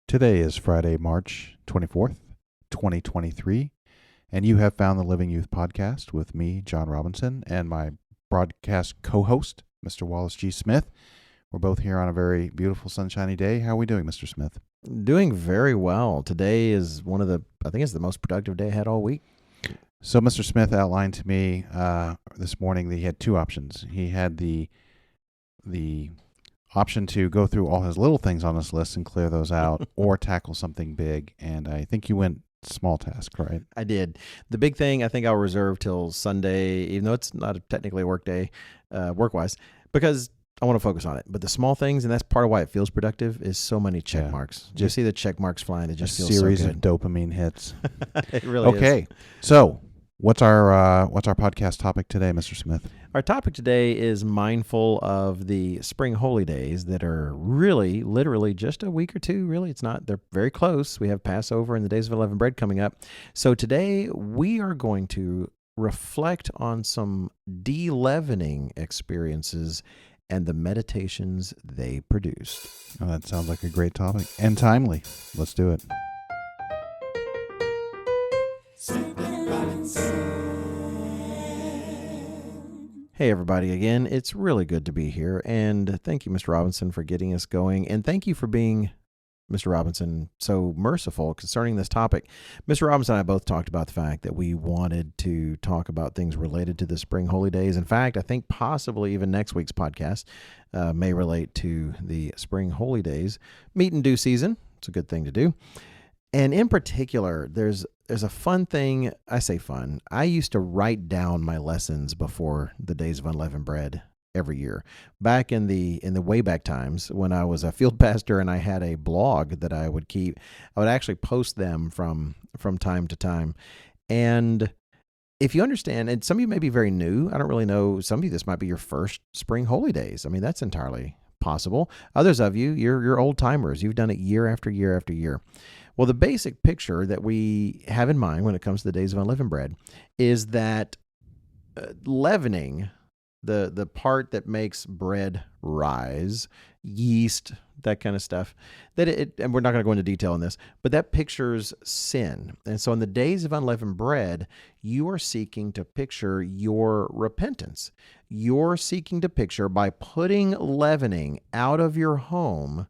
Today is Friday, March 24th, 2023, and you have found the Living Youth Podcast with me, John Robinson, and my broadcast co-host, Mr. Wallace G. Smith. We're both here on a very beautiful, sunshiny day. How are we doing, Mr. Smith? Doing very well. Today is I think it's the most productive day I had all week. So Mr. Smith outlined to me this morning that he had two options. He had the option to go through all his little things on his list and clear those out, or tackle something big. And I think you went small task, right? I did. The big thing I think I'll reserve till Sunday, even though it's not technically a work day, work-wise, because I want to focus on it. But the small things, and that's part of why it feels productive, is so many check marks. Just see the check marks flying. It just feels so good. A series of dopamine hits. It really is. Okay, so what's our podcast topic today, Mr. Smith? Our topic today is mindful of the spring holy days that are really, literally just a week or two. Really, it's not. They're very close. We have Passover and the Days of Unleavened Bread coming up. So today we are going to reflect on some deleavening experiences and the meditations they produced. Oh, that sounds like a great topic and timely. Let's do it. Hey, everybody, again, it's really good to be here, and thank you, Mr. Robinson, for getting us going, and thank you for being, Mr. Robinson, so merciful concerning this topic. Mr. Robinson and I both talked about the fact that we wanted to talk about things related to the spring holy days. In fact, I think possibly even next week's podcast may relate to the spring holy days. Meat in due season, it's a good thing to do. And in particular, there's a fun thing. I say fun. I used to write down my lessons before the Days of Unleavened Bread every year. Back in the way back times when I was a field pastor and I had a blog that I would keep, I would actually post them from time to time. And if you understand, and some of you may be very new, I don't really know, some of you, this might be your first spring holy days. I mean, that's entirely possible. Others of you, you're old timers. You've done it year after year after year. Well, the basic picture that we have in mind when it comes to the Days of Unleavened Bread is that leavening, the part that makes bread rise, yeast, that kind of stuff, and we're not going to go into detail on this, but that pictures sin. And so in the Days of Unleavened Bread, you are seeking to picture your repentance. You're seeking to picture, by putting leavening out of your home,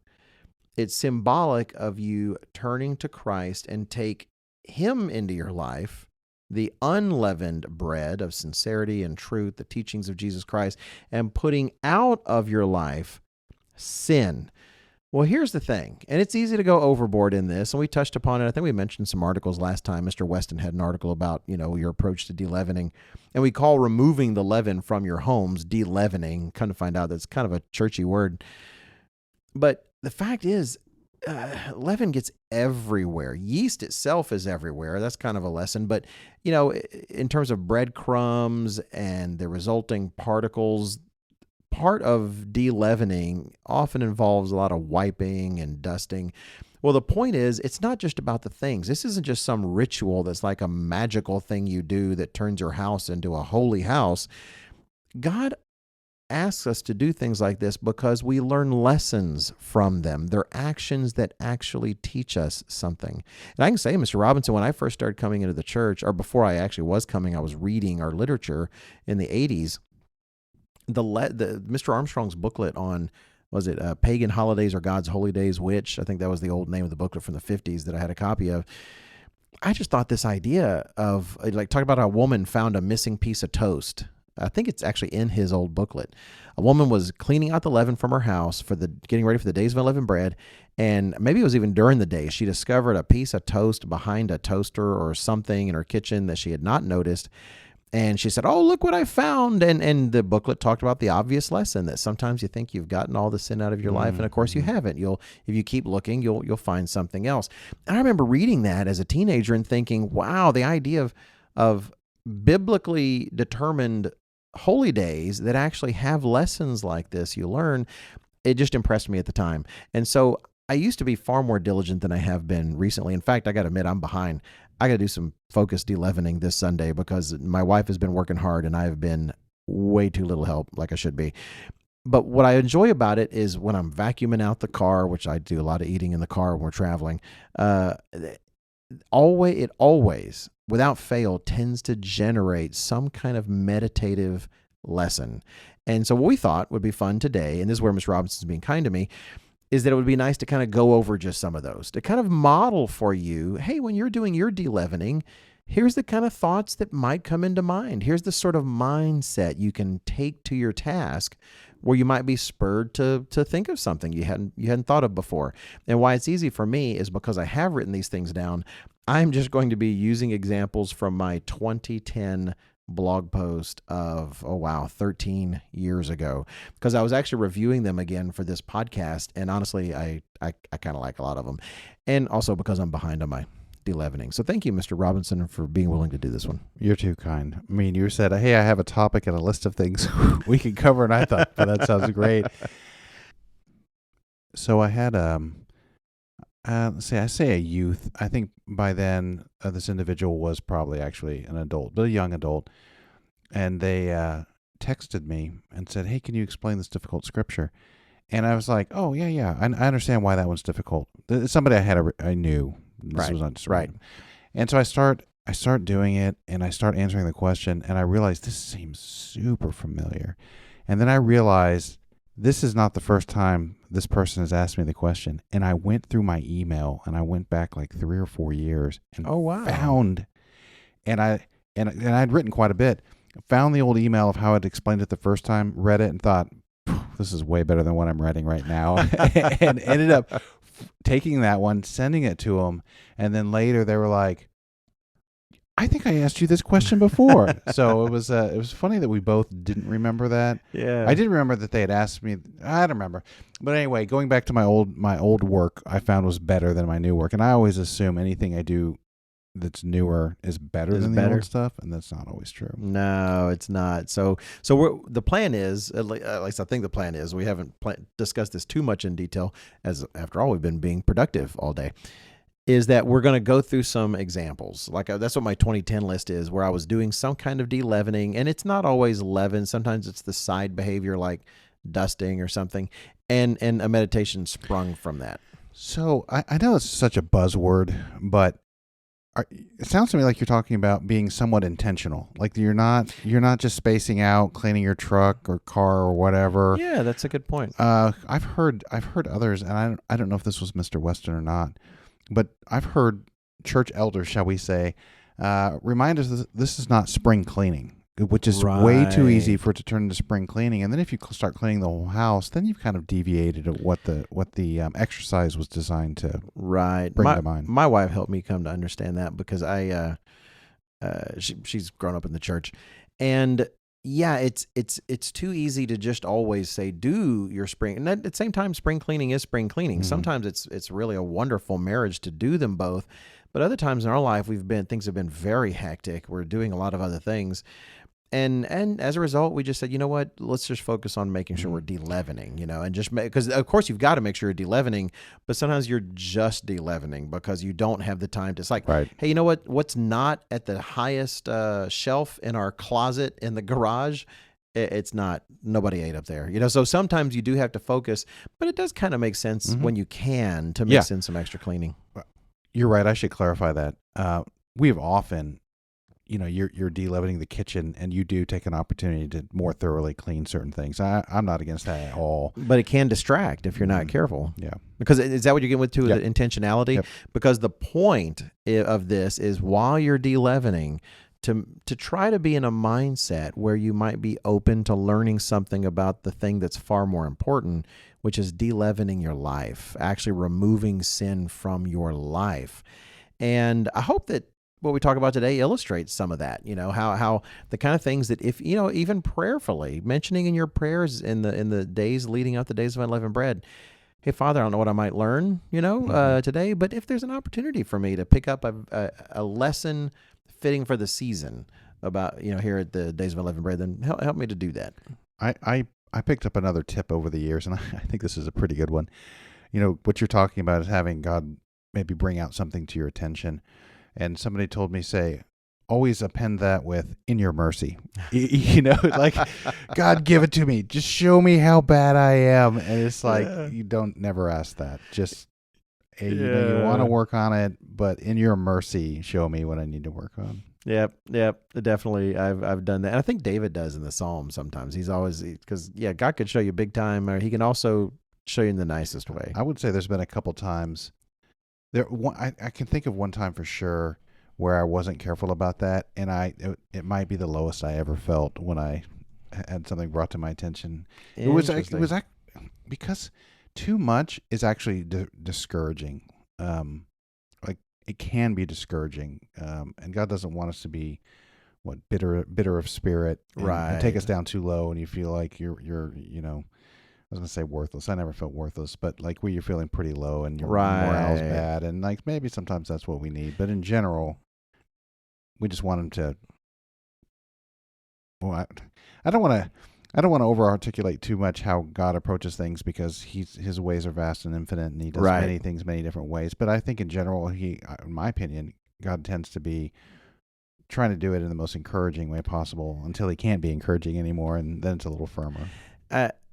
it's symbolic of you turning to Christ and take Him into your life, the unleavened bread of sincerity and truth, the teachings of Jesus Christ, and putting out of your life sin. Well, here's the thing, and it's easy to go overboard in this, and we touched upon it. I think we mentioned some articles last time. Mr. Weston had an article about, your approach to deleavening, and we call removing the leaven from your homes deleavening. Kind of find out that's kind of a churchy word. But the fact is, leaven gets everywhere. Yeast itself is everywhere. That's kind of a lesson. But, in terms of breadcrumbs and the resulting particles, part of deleavening often involves a lot of wiping and dusting. Well, the point is, it's not just about the things. This isn't just some ritual that's like a magical thing you do that turns your house into a holy house. God asks us to do things like this because we learn lessons from them. They're actions that actually teach us something. And I can say, Mr. Robinson, when I first started coming into the church, or before I actually was coming, I was reading our literature in the 80s. The Mr. Armstrong's booklet on, was it Pagan Holidays or God's Holy Days, which I think that was the old name of the booklet from the 50s that I had a copy of. I just thought this idea of, like, talk about how a woman found a missing piece of toast. I think it's actually in his old booklet. A woman was cleaning out the leaven from her house getting ready for the Days of Unleavened Bread, and maybe it was even during the day. She discovered a piece of toast behind a toaster or something in her kitchen that she had not noticed, and she said, "Oh, look what I found!" And the booklet talked about the obvious lesson that sometimes you think you've gotten all the sin out of your life, and of course you haven't. If you keep looking, you'll find something else. And I remember reading that as a teenager and thinking, "Wow, the idea of biblically determined holy days that actually have lessons like this you learn," it just impressed me at the time. And so I used to be far more diligent than I have been recently. In fact, I got to admit, I'm behind. I got to do some focused deleavening this Sunday because my wife has been working hard and I have been way too little help, like I should be. But what I enjoy about it is when I'm vacuuming out the car, which I do a lot of eating in the car when we're traveling. It always, without fail, tends to generate some kind of meditative lesson. And so what we thought would be fun today, and this is where Ms. Robinson's being kind to me, is that it would be nice to kind of go over just some of those, to kind of model for you, hey, when you're doing your deleavening, here's the kind of thoughts that might come into mind. Here's the sort of mindset you can take to your task where you might be spurred to think of something you hadn't thought of before. And why it's easy for me is because I have written these things down. I'm just going to be using examples from my 2010 blog post of 13 years ago, because I was actually reviewing them again for this podcast, and honestly I kind of like a lot of them, and also because I'm behind on my deleavening. So thank you, Mr. Robinson, for being willing to do this one. You're too kind. I mean, you said, hey, I have a topic and a list of things we can cover, and I thought, well, that sounds great. So I had I say a youth. I think by then this individual was probably actually an adult, but a young adult. And they texted me and said, hey, can you explain this difficult scripture? And I was like, oh, yeah. I understand why that one's difficult. It's somebody I knew. This was not just right. And so I start doing it, and I start answering the question, and I realize this seems super familiar. And then I realized this is not the first time this person has asked me the question. And I went through my email, and I went back like 3 or 4 years and found, and I'd written quite a bit, found the old email of how I'd explained it the first time, read it, and thought, this is way better than what I'm writing right now, and ended up taking that one, sending it to them, and then later they were like, I think I asked you this question before. So it was funny that we both didn't remember that. Yeah. I did remember that they had asked me. I don't remember. But anyway, going back to my old work, I found was better than my new work. And I always assume anything I do that's newer is better than the old stuff, and that's not always true. No, it's not. So the plan is, at least I think the plan is, we haven't discussed this too much in detail, as after all, we've been being productive all day, is that we're going to go through some examples. Like that's what my 2010 list is, where I was doing some kind of deleavening, and it's not always leaven. Sometimes it's the side behavior like dusting or something, and a meditation sprung from that. So I know it's such a buzzword, but it sounds to me like you're talking about being somewhat intentional. Like you're not just spacing out, cleaning your truck or car or whatever. Yeah, that's a good point. I've heard others, and I don't know if this was Mr. Weston or not, but I've heard church elders, shall we say, remind us that this is not spring cleaning, which is way too easy for it to turn into spring cleaning. And then if you start cleaning the whole house, then you've kind of deviated at what the exercise was designed to bring to mind. My wife helped me come to understand that, because she's grown up in the church, and yeah, it's too easy to just always say do your spring, and at the same time, spring cleaning is spring cleaning. Mm-hmm. Sometimes it's really a wonderful marriage to do them both, but other times in our life things have been very hectic. We're doing a lot of other things. And as a result, we just said, you know what, let's just focus on making sure we're deleavening, and just because of course you've got to make sure you're deleavening, but sometimes you're just deleavening because you don't have the time to. It's like, right. Hey, you know what's not at the highest shelf in our closet in the garage? It's not. Nobody ate up there, So sometimes you do have to focus, but it does kind of make sense when you can to mix in some extra cleaning. You're right. I should clarify that. We've often. You're deleavening the kitchen, and you do take an opportunity to more thoroughly clean certain things. I'm not against that at all. But it can distract if you're not careful. Yeah. Because is that what you're getting with, too, Yep. the intentionality? Yep. Because the point of this is while you're deleavening, to try to be in a mindset where you might be open to learning something about the thing that's far more important, which is deleavening your life, actually removing sin from your life. And I hope that what we talk about today illustrates some of that, how the kind of things that if, even prayerfully mentioning in your prayers in the days leading up to Days of Unleavened Bread, hey, Father, I don't know what I might learn, today, but if there's an opportunity for me to pick up a lesson fitting for the season about, here at the Days of Unleavened Bread, then help me to do that. I picked up another tip over the years, and I think this is a pretty good one. What you're talking about is having God maybe bring out something to your attention. And somebody told me, say, always append that with "in your mercy." Like, God, give it to me. Just show me how bad I am. And it's like, you don't never ask that. Just, you want to work on it, but in your mercy, show me what I need to work on. Yep, definitely. I've done that. And I think David does in the Psalms sometimes. He's always, because God could show you big time, or he can also show you in the nicest way. I would say there's been a couple times I can think of one time for sure where I wasn't careful about that, and it might be the lowest I ever felt when I had something brought to my attention. It was because too much is actually discouraging. Like, it can be discouraging, and God doesn't want us to be bitter of spirit, and take us down too low, and you feel like you're I was going to say worthless. I never felt worthless, but like where you're feeling pretty low and your morale's bad. And like maybe sometimes that's what we need. But in general, we just want him to. Well, I don't want to over-articulate too much how God approaches things, because his ways are vast and infinite, and he does many things many different ways. But I think in general, in my opinion, God tends to be trying to do it in the most encouraging way possible until he can't be encouraging anymore, and then it's a little firmer.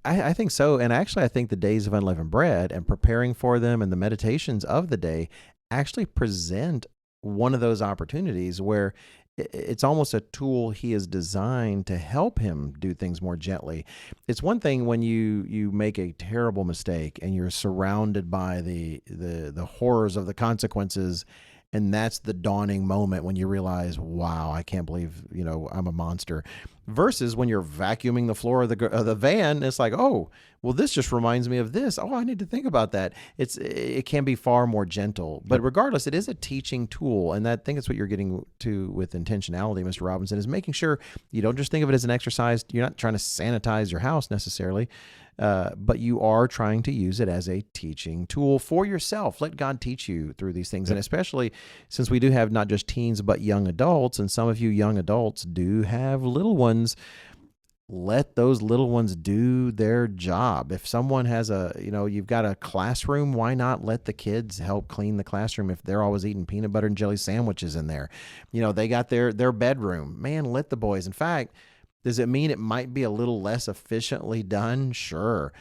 I think so. And actually, I think the Days of Unleavened Bread and preparing for them and the meditations of the day actually present one of those opportunities where it's almost a tool he is designed to help him do things more gently. It's one thing when you make a terrible mistake and you're surrounded by the horrors of the consequences, and that's the dawning moment when you realize, wow, I can't believe, I'm a monster. Versus when you're vacuuming the floor of the van, it's like, oh, well, this just reminds me of this. Oh, I need to think about that. It can be far more gentle. But regardless, it is a teaching tool. And I think that's what you're getting to with intentionality, Mr. Robinson, is making sure you don't just think of it as an exercise. You're not trying to sanitize your house necessarily. But you are trying to use it as a teaching tool for yourself. Let God teach you through these things. And especially since we do have not just teens, but young adults, and some of you young adults do have little ones, let those little ones do their job. If someone has you've got a classroom, why not let the kids help clean the classroom if they're always eating peanut butter and jelly sandwiches in there? They got their bedroom. Man, let the boys. In fact, does it mean it might be a little less efficiently done? Sure.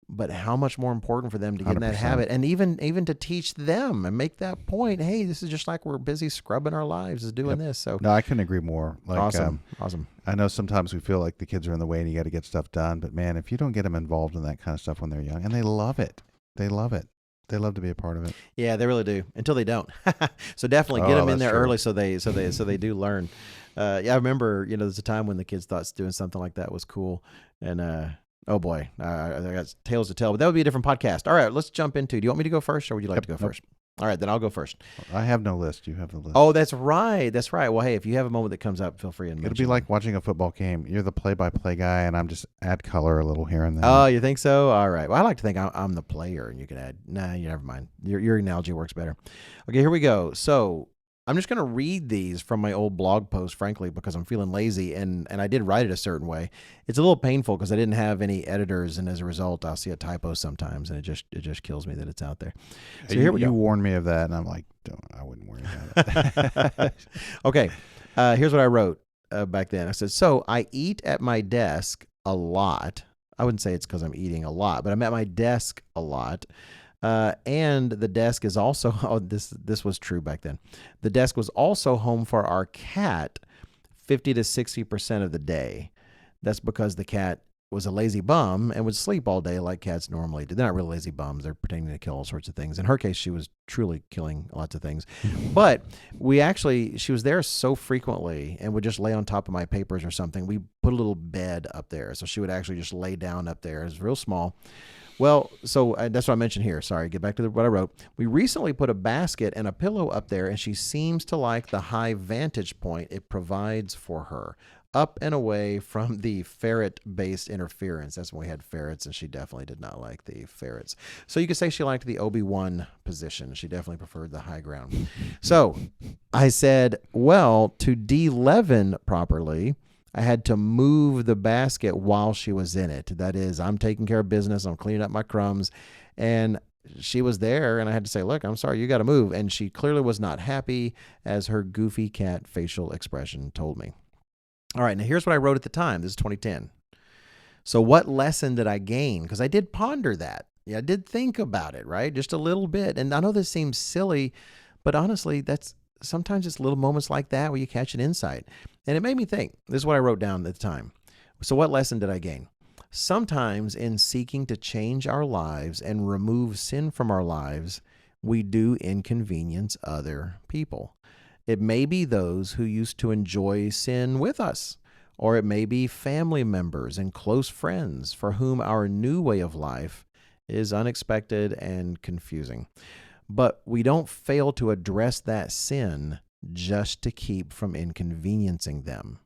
But how much more important for them to get in that habit, and even to teach them and make that point, hey, this is just like we're busy scrubbing our lives is doing this. So no, I couldn't agree more. Like, awesome. I know sometimes we feel like the kids are in the way and you got to get stuff done, but man, if you don't get them involved in that kind of stuff when they're young, and they love it. They love to be a part of it. Yeah, they really do, until they don't. So definitely get them in there early so they do learn. I remember, there's a time when the kids thought doing something like that was cool, and oh boy, I got tales to tell, but that would be a different podcast. All right, let's jump into. Do you want me to go first, or would you like to go first? All right, then I'll go first. I have no list. You have the list. Oh, that's right. Well, hey, if you have a moment that comes up, feel free and mention. It'll be like watching a football game. You're the play-by-play guy, and I'm just add color a little here and there. Oh, you think so? All right. Well, I like to think I'm the player, and you can add. Nah, you never mind. Your analogy works better. Okay, here we go. So I'm just going to read these from my old blog post, frankly, because I'm feeling lazy, and I did write it a certain way. It's a little painful because I didn't have any editors, and as a result, I'll see a typo sometimes, and it just kills me that it's out there. So here we go. You warned me of that, and I'm like, I wouldn't worry about it. Okay, here's what I wrote back then. I said, so I eat at my desk a lot. I wouldn't say it's because I'm eating a lot, but I'm at my desk a lot. And the desk is also, this was true back then. The desk was also home for our cat 50 to 60% of the day. That's because the cat was a lazy bum and would sleep all day like cats normally do. They're not really lazy bums. They're pretending to kill all sorts of things. In her case, she was truly killing lots of things. But she was there so frequently and would just lay on top of my papers or something. We put a little bed up there. So she would actually just lay down up there. It was real small. Well, so that's what I mentioned here. Sorry, get back to what I wrote. We recently put a basket and a pillow up there, and she seems to like the high vantage point it provides for her, up and away from the ferret-based interference. That's when we had ferrets, and she definitely did not like the ferrets. So you could say she liked the Obi-Wan position. She definitely preferred the high ground. So I said, well, to de-leaven properly, I had to move the basket while she was in it. That is, I'm taking care of business. I'm cleaning up my crumbs. And she was there, and I had to say, look, I'm sorry, you got to move. And she clearly was not happy, as her goofy cat facial expression told me. All right, now here's what I wrote at the time. This is 2010. So what lesson did I gain? Because I did ponder that. Yeah, I did think about it, right? Just a little bit. And I know this seems silly, but honestly, that's sometimes it's little moments like that where you catch an insight. And it made me think. This is what I wrote down at the time. So what lesson did I gain? Sometimes in seeking to change our lives and remove sin from our lives, we do inconvenience other people. It may be those who used to enjoy sin with us, or it may be family members and close friends for whom our new way of life is unexpected and confusing. But we don't fail to address that sin just to keep from inconveniencing them.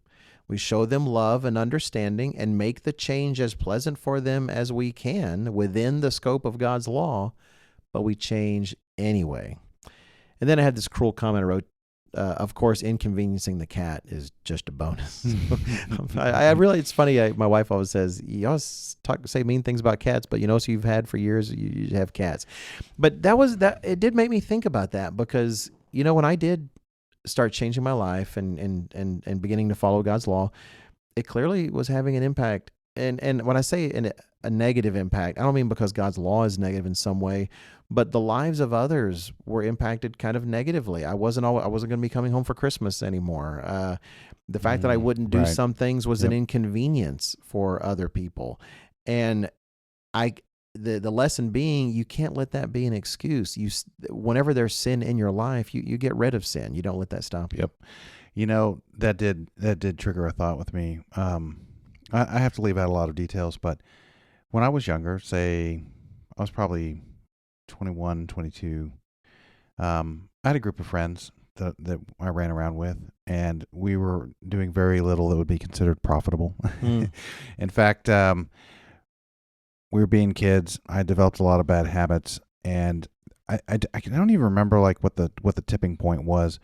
We show them love and understanding and make the change as pleasant for them as we can within the scope of God's law, but we change anyway. And then I had this cruel comment I wrote, of course, inconveniencing the cat is just a bonus. I really, it's funny. My wife always says, you always say mean things about cats, but so you've had for years, you have cats. But it did make me think about that because, when I did start changing my life and beginning to follow God's law, it clearly was having an impact. And when I say a negative impact, I don't mean because God's law is negative in some way, but the lives of others were impacted kind of negatively. I wasn't going to be coming home for Christmas anymore. The fact that I wouldn't do some things was an inconvenience for other people. And the lesson being, you can't let that be an excuse. Whenever there's sin in your life, you get rid of sin. You don't let that stop you. Yep. That did trigger a thought with me. I have to leave out a lot of details, but when I was younger, say I was probably 21, 22, I had a group of friends that I ran around with, and we were doing very little that would be considered profitable. In fact, we were being kids. I developed a lot of bad habits, and I don't even remember like what the tipping point was.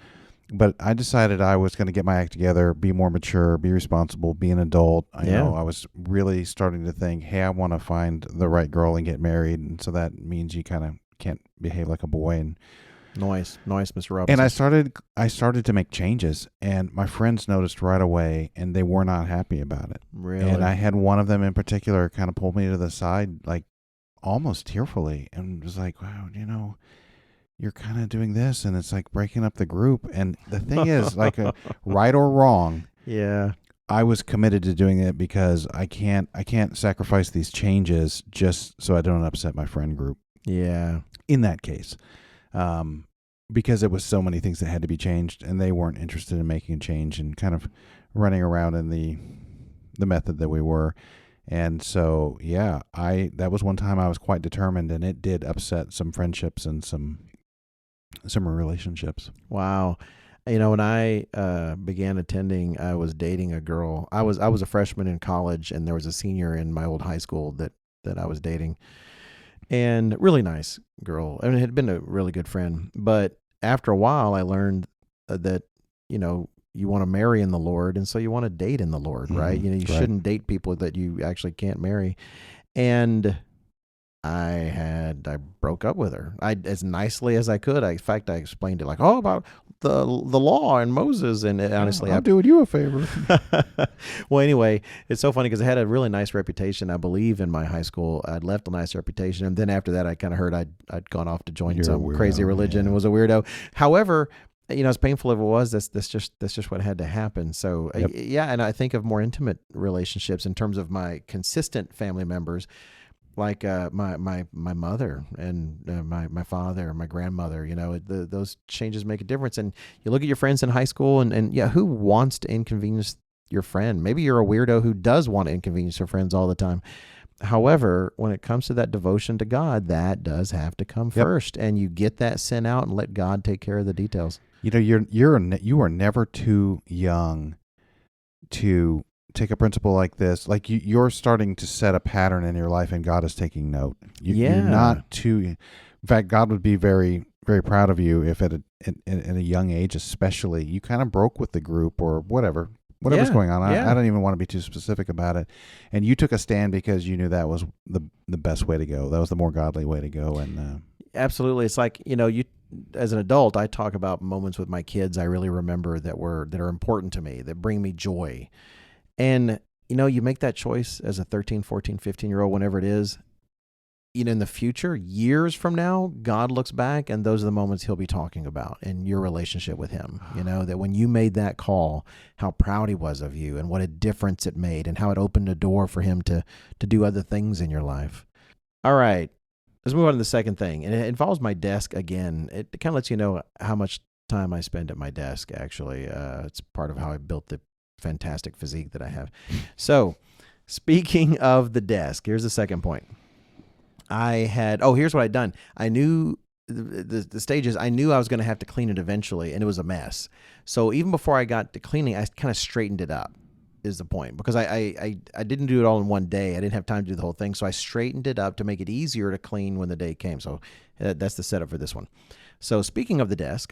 But I decided I was going to get my act together, be more mature, be responsible, be an adult. I was really starting to think, hey, I want to find the right girl and get married. And so that means you kind of can't behave like a boy. And Nice, Mr. Robinson. And I started to make changes, and my friends noticed right away, and they were not happy about it. Really? And I had one of them in particular kind of pulled me to the side, like almost tearfully, and was like, wow, you're kind of doing this, and it's like breaking up the group. And the thing is, like, right or wrong, I was committed to doing it because I can't sacrifice these changes just so I don't upset my friend group. Yeah. In that case, because it was so many things that had to be changed, and they weren't interested in making a change and kind of running around in the method that we were. And so, that was one time I was quite determined, and it did upset some friendships and some relationships. Wow. When I began attending, I was dating a girl. I was a freshman in college, and there was a senior in my old high school that I was dating, and really nice girl. I mean, it had been a really good friend. But after a while, I learned that you want to marry in the Lord, and so you want to date in the Lord, right? You shouldn't date people that you actually can't marry. And I broke up with her. As nicely as I could. In fact, I explained it like, about the law and Moses. And honestly, I'm doing you a favor. Well, anyway, it's so funny because I had a really nice reputation, I believe, in my high school. I'd left a nice reputation, and then after that, I kind of heard I'd gone off to join some crazy religion and was a weirdo. However, as painful as it was, that's just what had to happen. So and I think of more intimate relationships in terms of my consistent family members. Like my mother and my father and my grandmother, those changes make a difference. And you look at your friends in high school, and who wants to inconvenience your friend? Maybe you're a weirdo who does want to inconvenience your friends all the time. However, when it comes to that devotion to God, that does have to come first, and you get that sin out and let God take care of the details. You are never too young to take a principle like this. Like you're starting to set a pattern in your life, and God is taking note. You're not too. In fact, God would be very, very proud of you if at a young age, especially, you kind of broke with the group or whatever, whatever's going on. Yeah. I don't even want to be too specific about it. And you took a stand because you knew that was the best way to go. That was the more godly way to go. And Absolutely. It's like, you as an adult, I talk about moments with my kids I really remember that are important to me, that bring me joy. And, you make that choice as a 13, 14, 15-year-old, whenever it is, in the future, years from now, God looks back and those are the moments he'll be talking about in your relationship with him. That when you made that call, how proud he was of you and what a difference it made and how it opened a door for him to do other things in your life. All right. Let's move on to the second thing. And it involves my desk again. It kind of lets you know how much time I spend at my desk, actually. It's part of how I built the fantastic physique that I have. So, speaking of the desk, here's the second point. Here's what I'd done. I knew the stages, I knew I was going to have to clean it eventually, and it was a mess. So even before I got to cleaning, I kind of straightened it up, is the point, because I didn't do it all in one day. I didn't have time to do the whole thing. So I straightened it up to make it easier to clean when the day came. So that's the setup for this one. So speaking of the desk,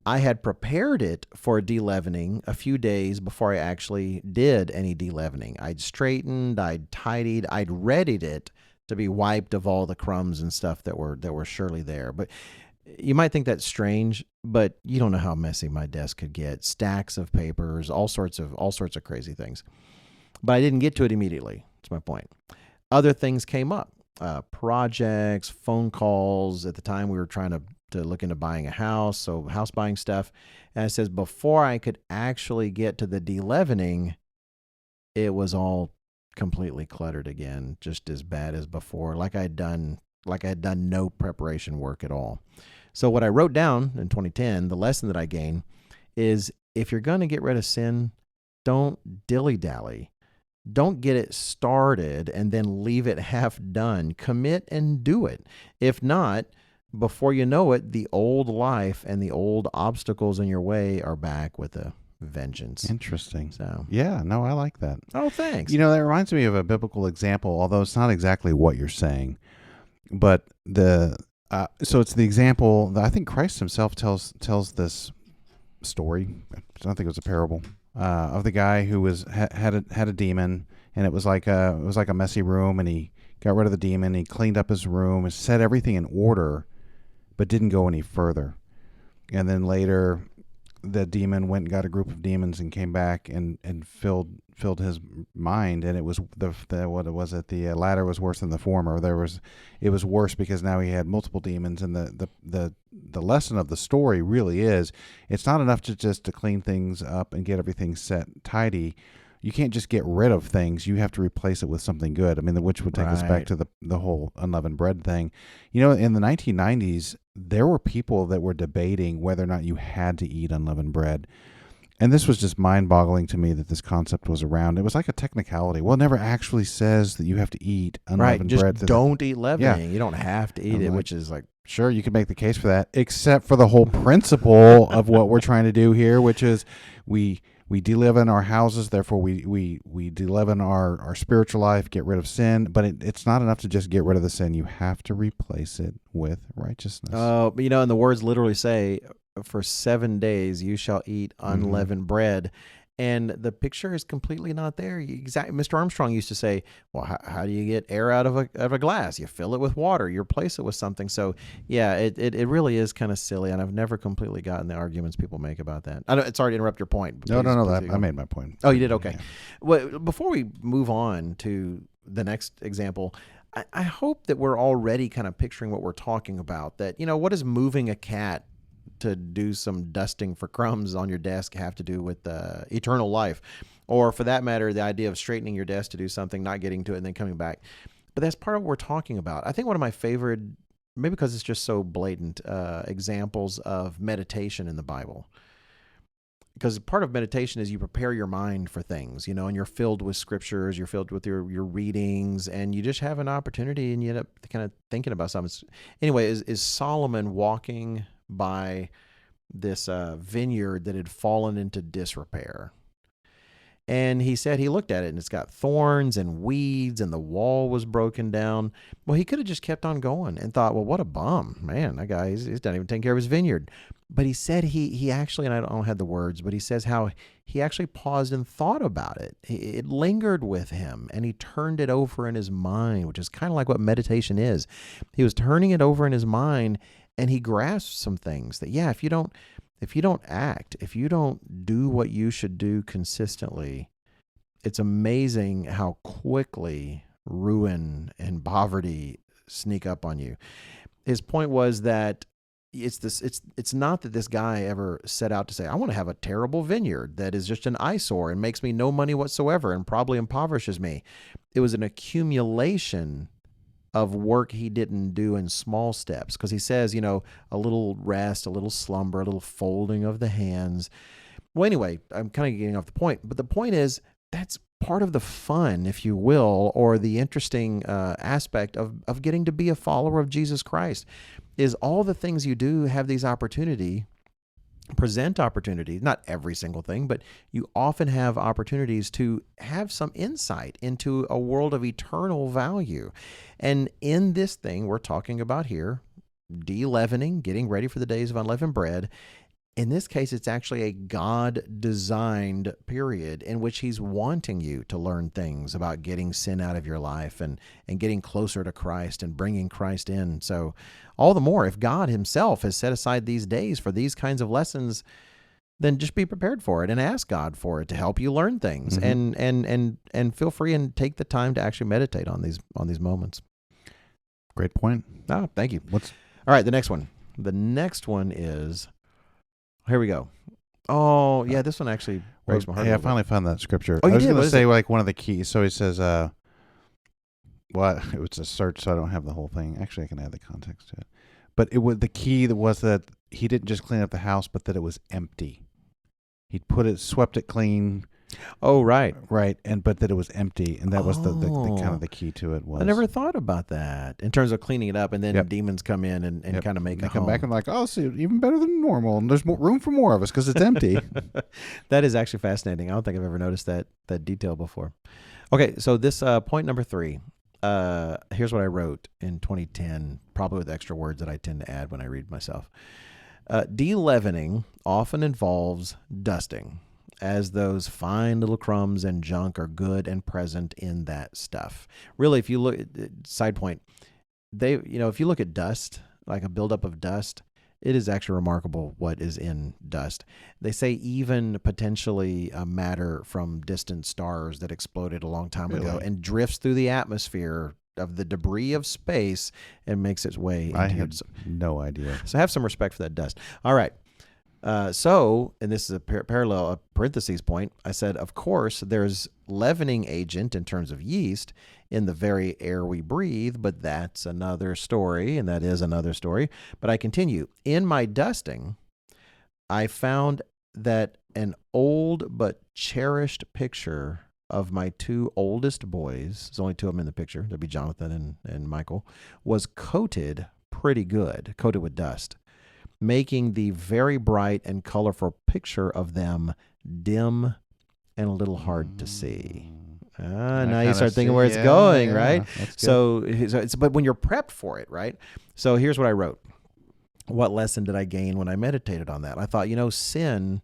I had prepared it for deleavening a few days before I actually did any deleavening. I'd straightened, I'd tidied, I'd readied it to be wiped of all the crumbs and stuff that were surely there. But you might think that's strange, but you don't know how messy my desk could get. Stacks of papers, all sorts of crazy things. But I didn't get to it immediately. That's my point. Other things came up. Projects, phone calls. At the time, we were trying to look into buying a house, so house buying stuff. And it says before I could actually get to the deleavening, it was all completely cluttered again, just as bad as before, like I had done no preparation work at all. So what I wrote down in 2010, the lesson that I gained is, if you're going to get rid of sin, don't dilly-dally. Don't get it started and then leave it half done. Commit and do it. If not, before you know it, the old life and the old obstacles in your way are back with a vengeance. Interesting. So yeah, no, I like that. Oh, thanks. That reminds me of a biblical example, although it's not exactly what you're saying. But so it's the example that I think Christ himself tells this story. I don't think it was a parable of the guy who had a demon, and it was like a messy room, and he got rid of the demon. He cleaned up his room and set everything in order, but didn't go any further. And then later, the demon went and got a group of demons and came back and filled his mind, and it was the latter was worse than the former. It was worse because now he had multiple demons, and the lesson of the story really is, it's not enough to clean things up and get everything set tidy. You can't just get rid of things. You have to replace it with something good. I mean, which would take us back to the whole unleavened bread thing. In the 1990s, there were people that were debating whether or not you had to eat unleavened bread. And this was just mind-boggling to me that this concept was around. It was like a technicality. Well, it never actually says that you have to eat unleavened bread. Just don't eat leavening. Yeah. You don't have to eat it, which is like... Sure, you can make the case for that, except for the whole principle of what we're trying to do here, which is we deleaven our houses, therefore we deleaven our spiritual life, get rid of sin. But it's not enough to just get rid of the sin. You have to replace it with righteousness. But and the words literally say, for 7 days you shall eat unleavened bread. And the picture is completely not there. Exactly. Mr. Armstrong used to say, well, how do you get air out of a glass? You fill it with water. You replace it with something. So, yeah, it really is kind of silly, and I've never completely gotten the arguments people make about that. Sorry to interrupt your point. No, I made my point. Oh, you did? Okay. Yeah. Well, before we move on to the next example, I hope that we're already kind of picturing what we're talking about, that, what is moving a cat to do some dusting for crumbs on your desk have to do with eternal life, or for that matter, the idea of straightening your desk to do something, not getting to it, and then coming back. But that's part of what we're talking about. I think one of my favorite, maybe because it's just so blatant, examples of meditation in the Bible. Because part of meditation is you prepare your mind for things, and you're filled with scriptures, you're filled with your readings, and you just have an opportunity, and you end up kind of thinking about something. Anyway, is Solomon walking by this vineyard that had fallen into disrepair. And he said he looked at it and it's got thorns and weeds and the wall was broken down. Well, he could have just kept on going and thought, well, what a bum. Man, that guy, he's not even taking care of his vineyard. But he said he actually, and I don't have the words, but he says how he actually paused and thought about it. It lingered with him and he turned it over in his mind, which is kind of like what meditation is. He was turning it over in his mind and he grasped some things that, yeah, if you don't act, if you don't do what you should do consistently, it's amazing how quickly ruin and poverty sneak up on you. His point was that it's not that this guy ever set out to say, I want to have a terrible vineyard that is just an eyesore and makes me no money whatsoever and probably impoverishes me. It was an accumulation of work he didn't do in small steps. Because he says, a little rest, a little slumber, a little folding of the hands. Well, anyway, I'm kind of getting off the point. But the point is, that's part of the fun, if you will, or the interesting aspect of getting to be a follower of Jesus Christ, is all the things you do have these present opportunities, not every single thing, but you often have opportunities to have some insight into a world of eternal value. And in this thing we're talking about here, deleavening, getting ready for the days of unleavened bread, in this case, it's actually a God-designed period in which he's wanting you to learn things about getting sin out of your life and getting closer to Christ and bringing Christ in. So all the more, if God himself has set aside these days for these kinds of lessons, then just be prepared for it and ask God for it to help you learn things. Mm-hmm. And feel free and take the time to actually meditate on these moments. Great point. Oh, thank you. All right, the next one. The next one is... Here we go. Oh, yeah, this one actually breaks my heart. Yeah, I finally found that scripture. Oh, I was going to say like one of the keys. So he says, it was a search, so I don't have the whole thing. Actually, I can add the context to it. But the key that was that he didn't just clean up the house, but that it was empty. He'd swept it clean. Oh, right. Right. But that it was empty. And that was the kind of the key to it was. I never thought about that in terms of cleaning it up. And then demons come in and kind of make a home. Come back and like, oh, see, even better than normal. And there's more room for more of us because it's empty. That is actually fascinating. I don't think I've ever noticed that detail before. Okay. So this point number 3, here's what I wrote in 2010, probably with extra words that I tend to add when I read myself. Deleavening often involves dusting, as those fine little crumbs and junk are good and present in that stuff. Really, if you look, side point, if you look at dust, like a buildup of dust, it is actually remarkable what is in dust. They say even potentially matter from distant stars that exploded a long time ago and drifts through the atmosphere of the debris of space and makes its way into I had no idea. So have some respect for that dust. All right. And this is a parallel, a parentheses point. I said, of course, there's leavening agent in terms of yeast in the very air we breathe, but that's another story, and that is another story. But I continue. In my dusting, I found that an old but cherished picture of my 2 oldest boys, there's only 2 of them in the picture, that'd be Jonathan and Michael, was coated pretty good, coated with dust, making the very bright and colorful picture of them dim and a little hard to see. Now you start thinking where it's going, right? So but when you're prepped for it, right? So here's what I wrote. What lesson did I gain when I meditated on that? I thought, sin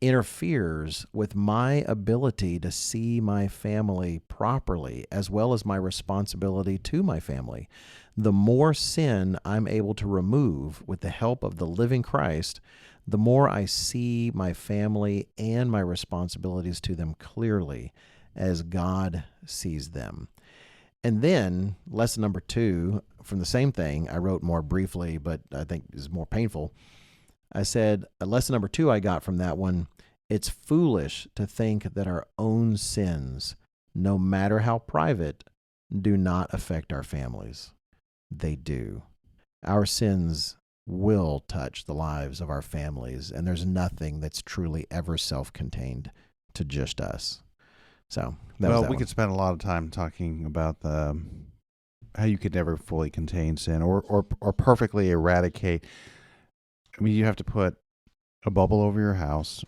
interferes with my ability to see my family properly, as well as my responsibility to my family. The more sin I'm able to remove with the help of the living Christ, the more I see my family and my responsibilities to them clearly as God sees them. And then lesson number 2 from the same thing, I wrote more briefly, but I think is more painful. I said, lesson number 2 I got from that one, it's foolish to think that our own sins, no matter how private, do not affect our families. They do. Our sins will touch the lives of our families, and there's nothing that's truly ever self-contained to just us. So, we could spend a lot of time talking about how you could never fully contain sin or perfectly eradicate. I mean, you have to put a bubble over your house,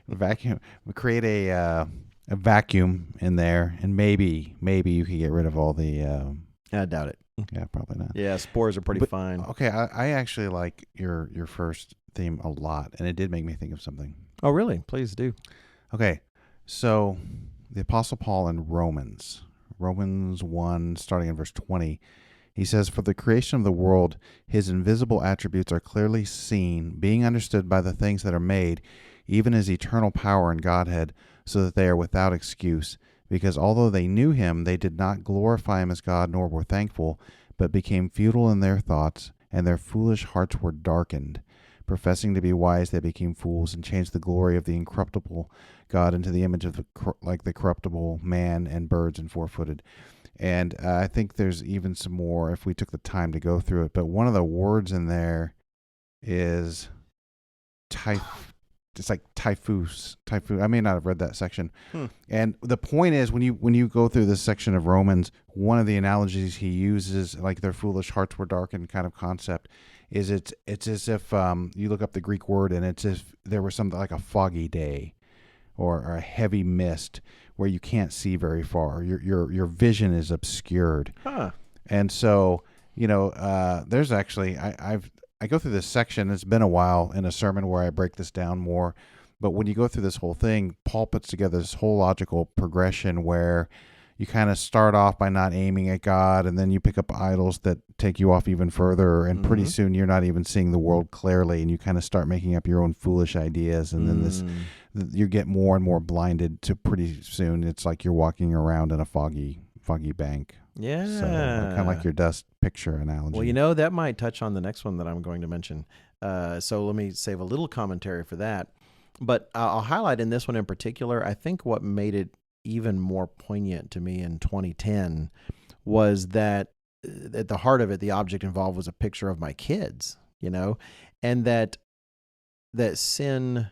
vacuum, create a vacuum in there, and maybe you could get rid of all the. I doubt it. Yeah, probably not. Yeah, spores are pretty fine. Okay, I actually like your first theme a lot, and it did make me think of something. Oh, really? Please do. Okay, so the Apostle Paul in Romans 1, starting in verse 20, he says, "For the creation of the world, his invisible attributes are clearly seen, being understood by the things that are made, even his eternal power and Godhead, so that they are without excuse. Because although they knew him, they did not glorify him as God, nor were thankful, but became futile in their thoughts, and their foolish hearts were darkened. Professing to be wise, they became fools, and changed the glory of the incorruptible God into the image of the corruptible man and birds and four-footed." And I think there's even some more if we took the time to go through it. But one of the words in there is it's like typhus. I may not have read that section. And the point is, when you go through this section of Romans, one of the analogies he uses, like their foolish hearts were darkened kind of concept, is it's as if you look up the Greek word and it's as if there was something like a foggy day or a heavy mist where you can't see very far. Your vision is obscured. And so, there's actually, I go through this section. It's been a while in a sermon where I break this down more. But when you go through this whole thing, Paul puts together this whole logical progression where you kind of start off by not aiming at God, and then you pick up idols that take you off even further. And pretty soon you're not even seeing the world clearly, and you kind of start making up your own foolish ideas. And then you get more and more blinded to pretty soon. It's like you're walking around in a foggy bank. Yeah. So kind of like your dust picture analogy. Well, that might touch on the next one that I'm going to mention. So let me save a little commentary for that. But I'll highlight in this one in particular, I think what made it even more poignant to me in 2010 was that at the heart of it, the object involved was a picture of my kids, and that sin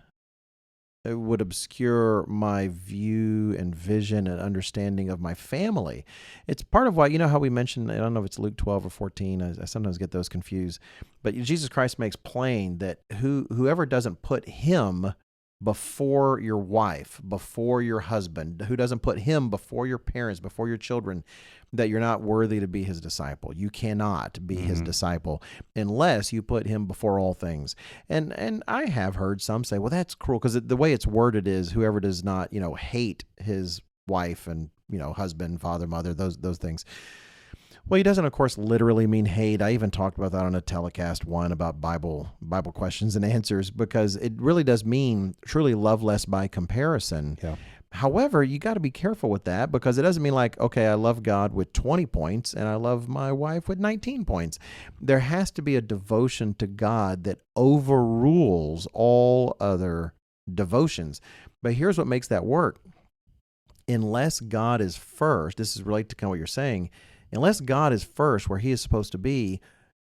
would obscure my view and vision and understanding of my family. It's part of why, how we mentioned, I don't know if it's Luke 12 or 14, I sometimes get those confused, but Jesus Christ makes plain that whoever doesn't put him before your wife, before your husband, who doesn't put him before your parents, before your children, that you're not worthy to be his disciple. You cannot be his disciple unless you put him before all things. And I have heard some say, well, that's cruel, because the way it's worded is whoever does not, hate his wife and, husband, father, mother, those things. Well, he doesn't, of course, literally mean hate. I even talked about that on a telecast one about Bible questions and answers, because it really does mean truly love less by comparison. Yeah. However, you got to be careful with that, because it doesn't mean like, okay, I love God with 20 points and I love my wife with 19 points. There has to be a devotion to God that overrules all other devotions. But here's what makes that work. Unless God is first, this is related to kind of what you're saying, unless God is first where he is supposed to be,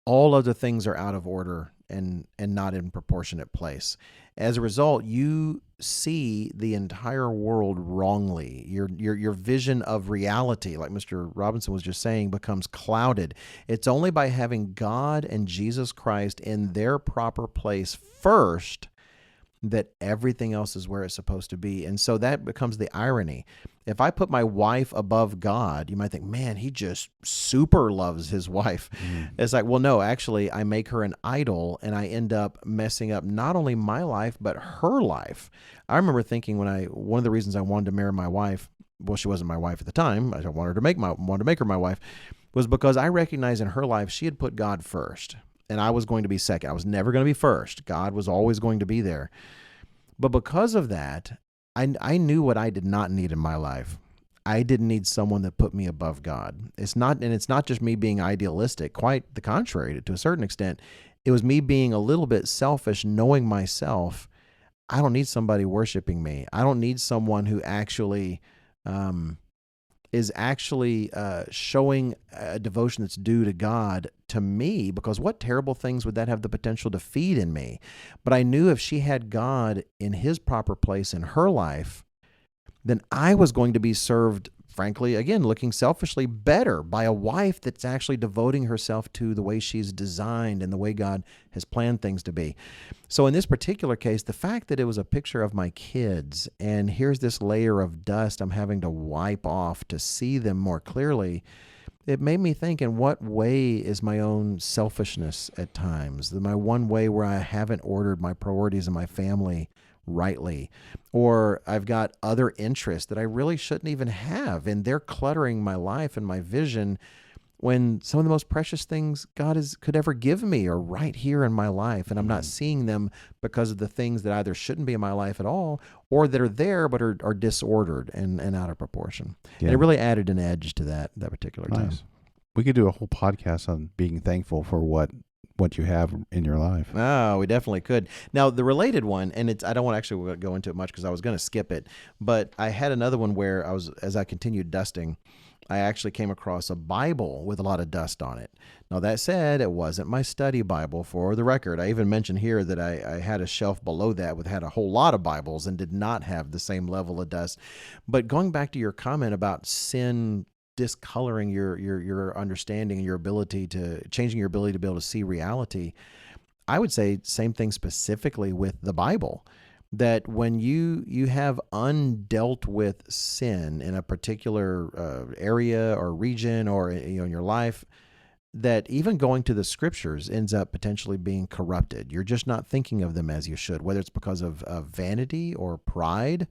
all other things are out of order and not in proportionate place. As a result, you see the entire world wrongly. Your vision of reality, like Mr. Robinson was just saying, becomes clouded. It's only by having God and Jesus Christ in their proper place first that everything else is where it's supposed to be. And so that becomes the irony. If I put my wife above God, you might think, man, he just super loves his wife. It's like, well, no, actually, I make her an idol, and I end up messing up not only my life, but her life. I remember thinking one of the reasons I wanted to marry my wife, well, she wasn't my wife at the time, I wanted to make her my wife, was because I recognized in her life she had put God first. And I was going to be second. I was never going to be first. God was always going to be there. But because of that, I knew what I did not need in my life. I didn't need someone that put me above God. It's not just me being idealistic, quite the contrary to a certain extent. It was me being a little bit selfish, knowing myself. I don't need somebody worshiping me. I don't need someone who actually is actually showing a devotion that's due to God to me, because what terrible things would that have the potential to feed in me? But I knew if she had God in his proper place in her life, then I was going to be served frankly, again, looking selfishly better by a wife that's actually devoting herself to the way she's designed and the way God has planned things to be. So in this particular case, the fact that it was a picture of my kids and here's this layer of dust I'm having to wipe off to see them more clearly, it made me think, in what way is my own selfishness at times? My one way where I haven't ordered my priorities in my family rightly, or I've got other interests that I really shouldn't even have, and they're cluttering my life and my vision, when some of the most precious things God could ever give me are right here in my life, and I'm not seeing them because of the things that either shouldn't be in my life at all, or that are there but are disordered and out of proportion. Yeah. And it really added an edge to that particular time. Nice. We could do a whole podcast on being thankful for what you have in your life. Oh, we definitely could. Now, the related one, and I don't want to actually go into it much because I was going to skip it, but I had another one where as I continued dusting, I actually came across a Bible with a lot of dust on it. Now, that said, it wasn't my study Bible, for the record. I even mentioned here that I had a shelf below that had a whole lot of Bibles and did not have the same level of dust. But going back to your comment about sin discoloring your understanding and your ability to changing your ability to be able to see reality, I would say same thing specifically with the Bible, that when you have undealt with sin in a particular area or region or in your life, that even going to the scriptures ends up potentially being corrupted. You're just not thinking of them as you should, whether it's because of vanity or pride.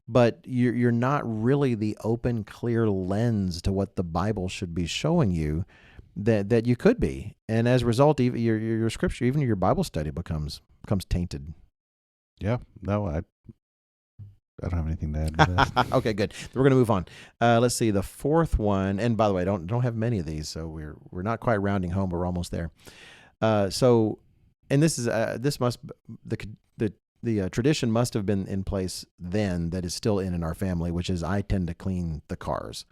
But you're not really the open, clear lens to what the Bible should be showing you that you could be. And as a result, even your scripture, even your Bible study becomes tainted. Yeah. No, I don't have anything to add to that. Okay, good. We're going to move on. Let's see. The fourth one, and by the way, don't have many of these, so we're not quite rounding home, but we're almost there. And this is the tradition must have been in place then that is still in our family, which is I tend to clean the cars.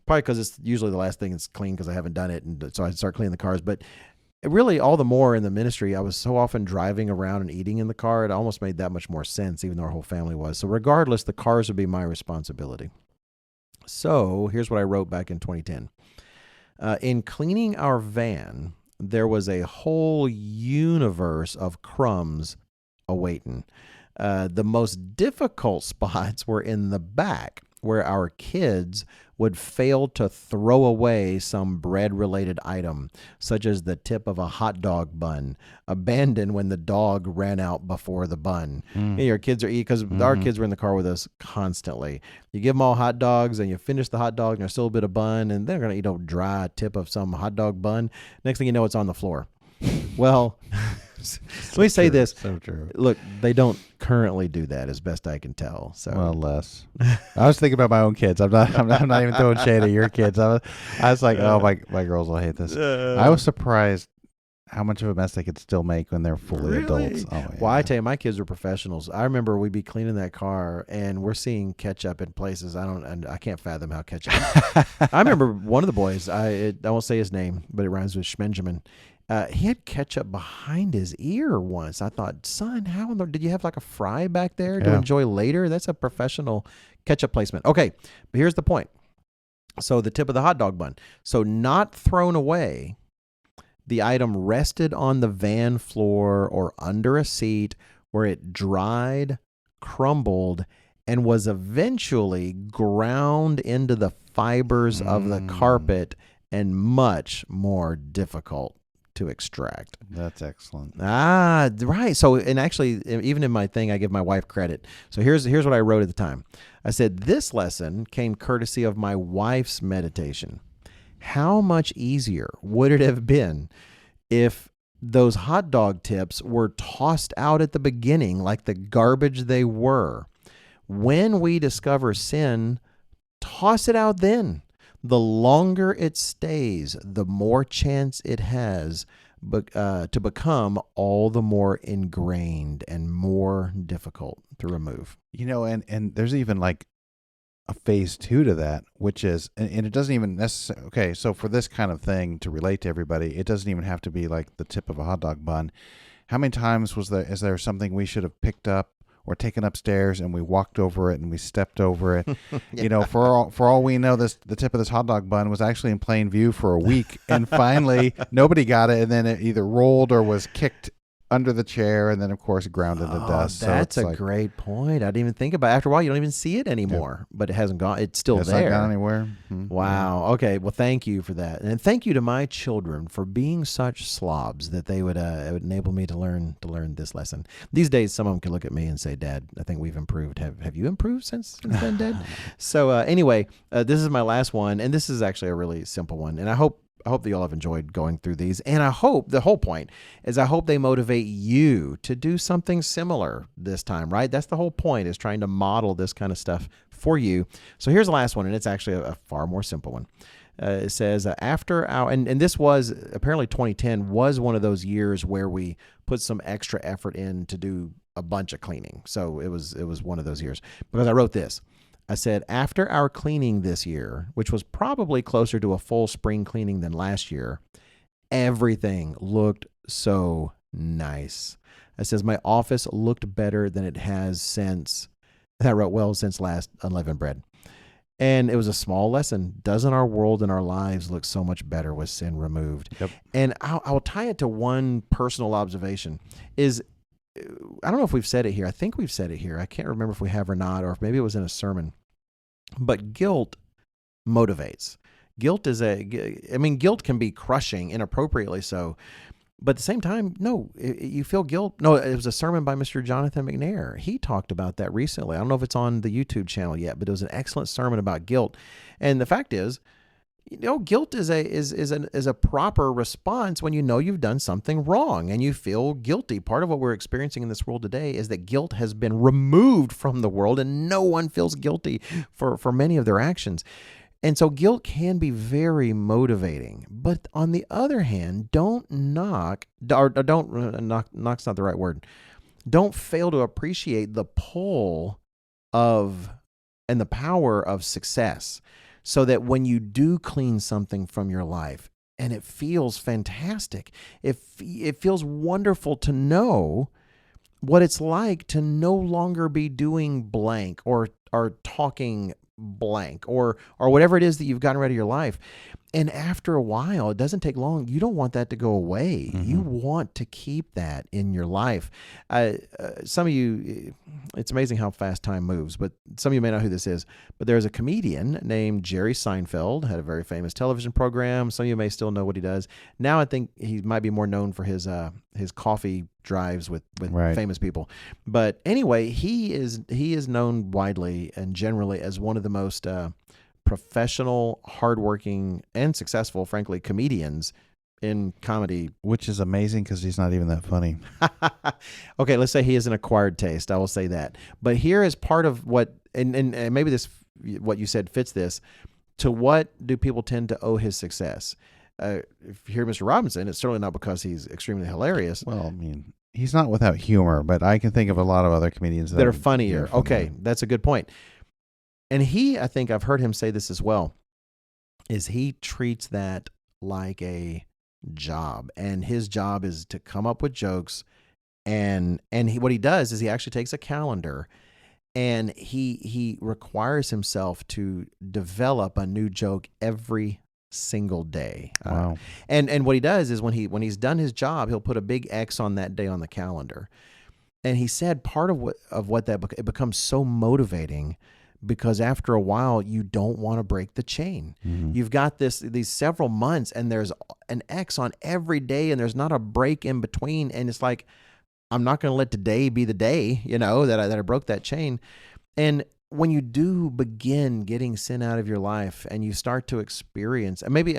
Probably because it's usually the last thing that's clean because I haven't done it, and so I start cleaning the cars. But really, all the more in the ministry, I was so often driving around and eating in the car, it almost made that much more sense, even though our whole family was. So regardless, the cars would be my responsibility. So here's what I wrote back in 2010. In cleaning our van, there was a whole universe of crumbs awaiting. The most difficult spots were in the back, where our kids would fail to throw away some bread-related item, such as the tip of a hot dog bun, abandoned when the dog ran out before the bun. Your kids are eating, because our kids were in the car with us constantly. You give them all hot dogs, and you finish the hot dog, and there's still a bit of bun, and they're going to eat a dry tip of some hot dog bun. Next thing you know, it's on the floor. Well, let me say this. So true. Look, they don't currently do that, as best I can tell. So, well, less. I was thinking about my own kids. I'm not even throwing shade at your kids. I was like, oh, my girls will hate this. I was surprised how much of a mess they could still make when they're fully adults. Oh, yeah. Well, I tell you, my kids were professionals. I remember we'd be cleaning that car, and we're seeing ketchup in places I can't fathom how ketchup. I remember one of the boys. I won't say his name, but it rhymes with Schmenjamin. He had ketchup behind his ear once. I thought, son, how did you have like a fry back there to enjoy later? That's a professional ketchup placement. Okay, but here's the point. So the tip of the hot dog bun. So not thrown away, the item rested on the van floor or under a seat where it dried, crumbled, and was eventually ground into the fibers of the carpet and much more difficult to extract. That's excellent. Ah, right. So, and actually, even in my thing, I give my wife credit. So here's what I wrote at the time. I said, this lesson came courtesy of my wife's meditation. How much easier would it have been if those hot dog tips were tossed out at the beginning like the garbage they were? When we discover sin, toss it out then. The longer it stays, the more chance it has to become all the more ingrained and more difficult to remove. And there's even like a phase 2 to that, which is, and it doesn't even necessarily, okay, so for this kind of thing to relate to everybody, it doesn't even have to be like the tip of a hot dog bun. How many times is there something we should have picked up were taken upstairs and we walked over it and we stepped over it. You know, for all we know, the tip of this hot dog bun was actually in plain view for a week, and finally nobody got it, and then it either rolled or was kicked under the chair, and then of course ground into dust. That's so a great point. I didn't even think about it. After a while, you don't even see it anymore, but it hasn't gone. It's still it's there. not gone anywhere. Wow. Yeah. Okay. Well, thank you for that, and thank you to my children for being such slobs that they would it would enable me to learn this lesson. These days, some of them can look at me and say, "Dad, I think we've improved. Have you improved since then, Dad?" So anyway, this is my last one, and this is actually a really simple one, and I hope that you all have enjoyed going through these. And I hope the whole point is I hope they motivate you to do something similar this time, right? That's the whole point, is trying to model this kind of stuff for you. So here's the last one, and it's actually a far more simple one. It says, after our, and this was apparently 2010 was one of those years where we put some extra effort in to do a bunch of cleaning. So it was one of those years, because I wrote this. I said, after our cleaning this year, which was probably closer to a full spring cleaning than last year, everything looked so nice. I says, my office looked better than it has since, I wrote, well, since last Unleavened Bread. And it was a small lesson. Doesn't our world and our lives look so much better with sin removed? Yep. And I'll tie it to one personal observation is, I don't know if we've said it here. I think we've said it here. I can't remember if we have or not, or if maybe it was in a sermon. But guilt motivates. Guilt can be crushing, inappropriately so. But at the same time, no, you feel guilt. No, it was a sermon by Mr. Jonathan McNair. He talked about that recently. I don't know if it's on the YouTube channel yet, but it was an excellent sermon about guilt. And the fact is, guilt is a proper response when you know you've done something wrong and you feel guilty. Part of what we're experiencing in this world today is that guilt has been removed from the world, and no one feels guilty for many of their actions. And so guilt can be very motivating. But on the other hand, knock's not the right word. Don't fail to appreciate the pull of and the power of success. So that when you do clean something from your life and it feels fantastic, it feels wonderful to know what it's like to no longer be doing blank or talking blank or whatever it is that you've gotten rid of your life. And after a while, it doesn't take long. You don't want that to go away. Mm-hmm. You want to keep that in your life. Some of you, it's amazing how fast time moves, but some of you may know who this is. But there's a comedian named Jerry Seinfeld, had a very famous television program. Some of you may still know what he does. Now I think he might be more known for his coffee drives with right. famous people. But anyway, he is known widely and generally as one of the most professional, hardworking, and successful, frankly, comedians in comedy. Which is amazing because he's not even that funny. Okay, let's say he has an acquired taste. I will say that. But here is part of what, and maybe what you said fits this, to what do people tend to owe his success? If you hear Mr. Robinson, it's certainly not because he's extremely hilarious. Well, I mean, he's not without humor, but I can think of a lot of other comedians that are funnier. Okay, that's a good point. And I think I've heard him say this as well, is he treats that like a job. And his job is to come up with jokes. And what he does is he actually takes a calendar and he requires himself to develop a new joke every single day. Wow. And what he does is when he's done his job, he'll put a big X on that day on the calendar. And he said part of what it becomes so motivating, because after a while, you don't want to break the chain. Mm-hmm. You've got these several months, and there's an X on every day, and there's not a break in between. And it's like, I'm not going to let today be the day, that I broke that chain. And when you do begin getting sin out of your life, and you start to experience, and maybe,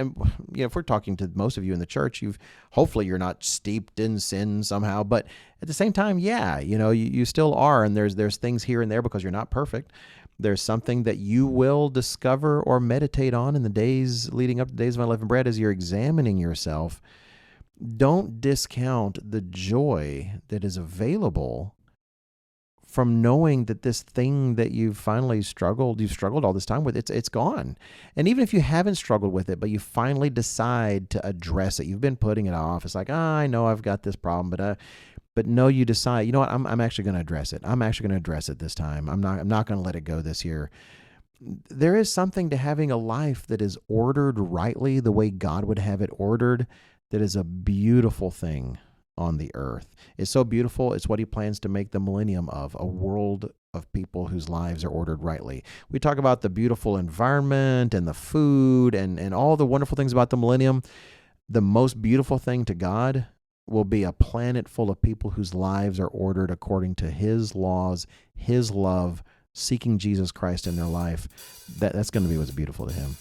if we're talking to most of you in the church, hopefully you're not steeped in sin somehow, but at the same time, yeah, you still are, and there's things here and there because you're not perfect. There's something that you will discover or meditate on in the days leading up to Days of Unleavened Bread as you're examining yourself. Don't discount the joy that is available from knowing that this thing that you've struggled all this time with, it's gone. And even if you haven't struggled with it, but you finally decide to address it, you've been putting it off. It's like, I know I've got this problem, but But no, you decide, you know what, I'm actually going to address it. I'm actually going to address it this time. I'm not going to let it go this year. There is something to having a life that is ordered rightly the way God would have it ordered. That is a beautiful thing on the earth. It's so beautiful. It's what he plans to make the millennium of, a world of people whose lives are ordered rightly. We talk about the beautiful environment and the food and all the wonderful things about the millennium. The most beautiful thing to God will be a planet full of people whose lives are ordered according to his laws, his love, seeking Jesus Christ in their life. That's going to be what's beautiful to him.